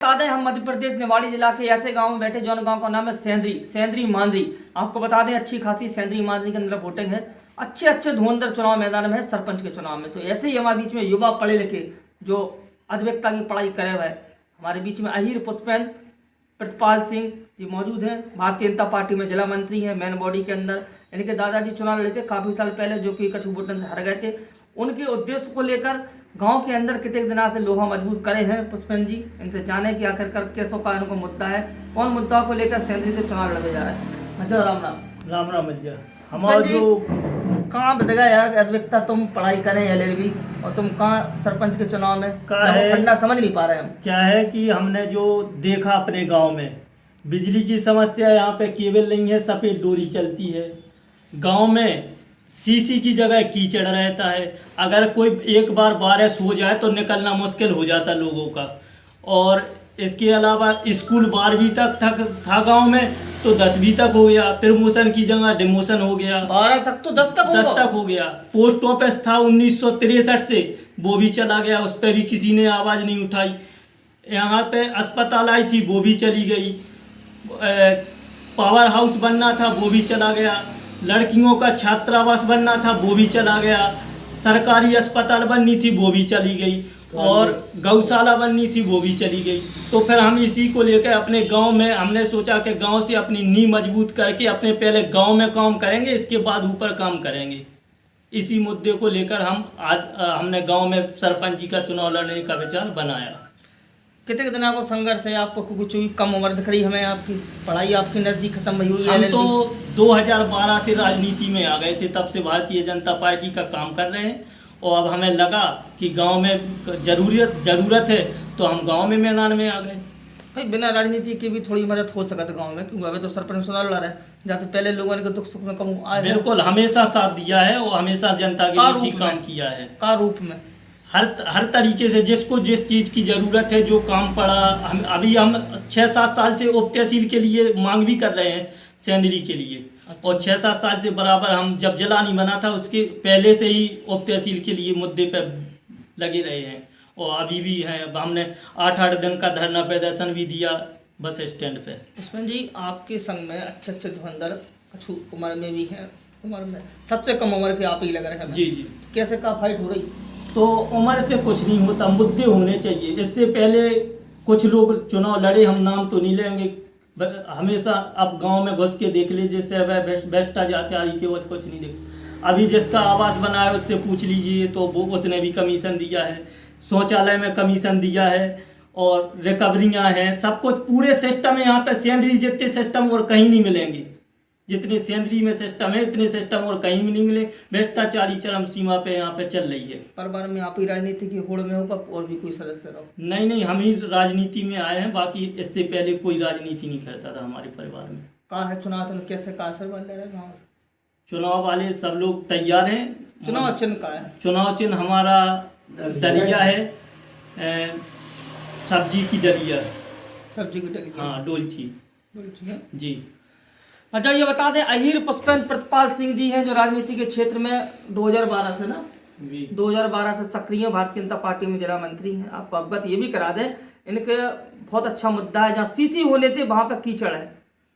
बता दें हम मध्य प्रदेश निवाड़ी जिला के ऐसे गांव में बैठे जौन गांव का नाम है सेंद्री मांदरी। आपको बता दें अच्छी खासी सेंद्री मांदरी के अंदर वोटिंग है। अच्छे धुरंधर चुनाव मैदान में है सरपंच के चुनाव में। तो ऐसे ही हमारे बीच में युवा पढ़े लिखे जो अधिवक्ता की पढ़ाई करे हुए हमारे बीच में अहीर पुष्पेंद्र प्रतिपाल सिंह जी मौजूद हैं। भारतीय जनता पार्टी में जिला मंत्री हैं मेन बॉडी के अंदर। इनके दादाजी चुनाव लड़े थे काफ़ी साल पहले जो कि कछु वोटन से हार गए थे। उनके उद्देश्य को लेकर गांव के अंदर कितने दिनों से लोहा मजबूत करे हैं पुष्पेंद्र जी। इनसे जाने कि आखिरकार कैसों का इनको मुद्दा है, कौन मुद्दा को लेकर सेंद्री से चुनाव लड़े जा रहा है। अच्छा राम राम राम भैया। हमारा जो कहाँ बदगा यार अधिवक्ता तुम पढ़ाई करें LLB और तुम कहाँ सरपंच के चुनाव में ठंडा समझ नहीं पा रहे हम। क्या है कि हमने जो देखा अपने गांव में बिजली की समस्या, यहाँ पे केबल नहीं है, सफ़ेद डोरी चलती है। गांव में सीसी की जगह कीचड़ रहता है। अगर कोई एक बार बारिश हो जाए तो निकलना मुश्किल हो जाता लोगों का। और इसके अलावा स्कूल 12वीं तक था गांव में, तो 10वीं तक हो गया। प्रमोशन की जगह डिमोशन हो गया। 12 तक तो 10 तक हो गया। पोस्ट ऑफिस था 1963 से, वो भी चला गया। उस पर भी किसी ने आवाज़ नहीं उठाई। यहाँ पे अस्पताल आई थी, वो भी चली गई। पावर हाउस बनना था, वो भी चला गया। लड़कियों का छात्रावास बनना था, वो भी चला गया। सरकारी अस्पताल बननी थी, वो भी चली गई। और गौशाला बननी थी, वो भी चली गई। तो फिर हम इसी को लेकर अपने गांव में हमने सोचा कि गांव से अपनी नींव मजबूत करके अपने पहले गांव में काम करेंगे, इसके बाद ऊपर काम करेंगे। इसी मुद्दे को लेकर हमने गांव में सरपंच जी का चुनाव लड़ने का विचार बनाया। कितने दिनों को संघर्ष है आपको? कुछ कम उम्र दिख रही हमें, आपकी पढ़ाई आपकी नज़दीक खत्म हुई है। हम तो 2012 से राजनीति में आ गए थे, तब से भारतीय जनता पार्टी का काम कर रहे हैं। और अब हमें लगा कि गांव में ज़रूरत है, तो हम गांव में मैदान में आ गए। भाई बिना राजनीति की भी थोड़ी मदद हो सकता है गांव में, क्योंकि अभी तो सरपंच चुनाव लड़ रहा है, जैसे पहले लोगों ने दुख सुख में कम आए। बिल्कुल, हमेशा साथ दिया है और हमेशा जनता के लिए काम किया है। का रूप में हर तरीके से जिसको जिस चीज़ की ज़रूरत है, जो काम पड़ा। हम 6-7 साल से उप तहसील के लिए मांग भी कर रहे हैं सेंद्री के लिए। अच्छा। और 6-7 साल से बराबर हम जब जिला नहीं बना था उसके पहले से ही उप तहसील के लिए मुद्दे पर लगे रहे हैं और अभी भी हैं। हमने 8-8 दिन का धरना प्रदर्शन भी दिया बस स्टैंड पे। पुष्पेंद्र जी आपके संग में अच्छे धुरंधर कछु उम्र में भी हैं, उम्र में सबसे कम उम्र के आप ही लग रहे हैं। जी। कैसे का फाइट हो रही? तो उम्र से कुछ नहीं होता, मुद्दे होने चाहिए। इससे पहले कुछ लोग चुनाव लड़े, हम नाम तो नहीं लेंगे। हमेशा अब गांव में घुस के देख लीजिए, सिर्फ भ्रष्टाचारी के और कुछ नहीं देख। अभी जिसका आवास बना है उससे पूछ लीजिए, तो वो उसने भी कमीशन दिया है। शौचालय में कमीशन दिया है और रिकवरियाँ हैं, सब कुछ पूरे सिस्टम है। यहाँ पे सेंद्री जितने सिस्टम और कहीं नहीं मिलेंगे। जितने सेंद्री में सिस्टम है इतने सिस्टम और कहीं भी नहीं मिले। भ्रष्टाचारी चरम सीमा पे यहाँ पे चल रही है। परिवार में आप ही राजनीति की होड़ में होगा और भी कोई सदस्य रहो? नहीं, हम ही राजनीति में आए हैं, बाकी इससे पहले कोई राजनीति नहीं करता था हमारे परिवार में। कहाँ है चुनाव कैसे का असर बन रहा है गाँव से? चुनाव वाले सब लोग तैयार हैं। चुनाव चिन्ह का है? चुनाव चिन्ह हमारा दलिया है, सब्जी की दलिया। सब्जी की दलिया? हाँ, डोलची जी। अच्छा ये बता दें अहीर पुष्पेंद्र प्रतिपाल सिंह जी हैं जो राजनीति के क्षेत्र में 2012 से 2012 से सक्रिय भारतीय जनता पार्टी में जिला मंत्री हैं। आपको अवगत ये भी करा दें इनके बहुत अच्छा मुद्दा है। जहाँ सीसी होने थे वहाँ पर कीचड़ है,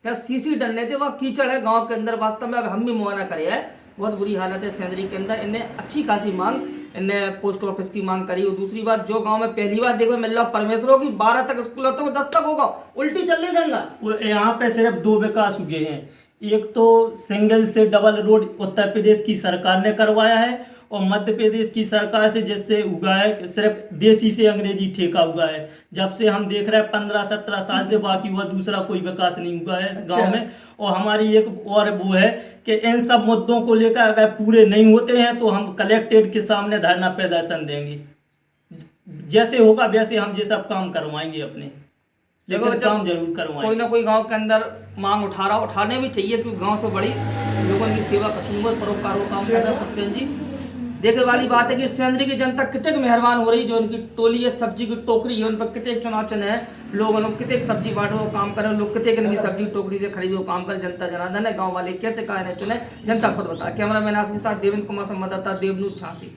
जहाँ सीसी डलने थे वहाँ कीचड़ है गाँव के अंदर। वास्तव में अब हम भी मुआयना करे है, बहुत बुरी हालत है सेंद्री के अंदर। इन्हें अच्छी खासी मांग, इन्हें पोस्ट ऑफिस की मांग करी। और दूसरी बात जो गांव में पहली बार देखने मिल रहा परमेश्वरों की 12 तक स्कूल होता है, 10 तक होगा, उल्टी चल रही गंगा। यहाँ पे सिर्फ 2 विकास हुए हैं। एक तो सिंगल से डबल रोड उत्तर प्रदेश की सरकार ने करवाया है और मध्य प्रदेश की सरकार से जिससे हुआ है सिर्फ देसी से अंग्रेजी ठेका हुआ है। जब से हम देख रहे हैं 15-17 साल से बाकी हुआ दूसरा कोई विकास नहीं हुआ है इस गांव में। और हमारी एक और वो है कि इन सब मुद्दों को लेकर अगर पूरे नहीं होते हैं तो हम कलेक्ट्रेट के सामने धरना प्रदर्शन देंगे। जैसे होगा वैसे हम ये सब काम करवाएंगे अपने, लेकिन काम जरूर करवाएंगे। कोई ना कोई गांव के अंदर मांग उठाने भी चाहिए, क्योंकि गांव से बड़ी लोगों की सेवा कसूमत परोपकार काम कर रहे हैं पुष्पेंद्र जी। देखे वाली बात है कि सेंद्री की जनता कितने मेहरबान हो रही, जो उनकी टोली है, सब्जी की टोकरी है, उन पर कितने चुनाव चिन्ह है। लोग कितने सब्जी बांटो काम करें, लोग कितने इनकी सब्जी टोकरी से खरीदो काम करें। जनता जनार्दन है, गाँव वाले कैसे कहा चुने जनता खुद बता। कैमरा मैन आसिफ के साथ देवेंद्र कुमार, संवाददाता देवनूर झांसी।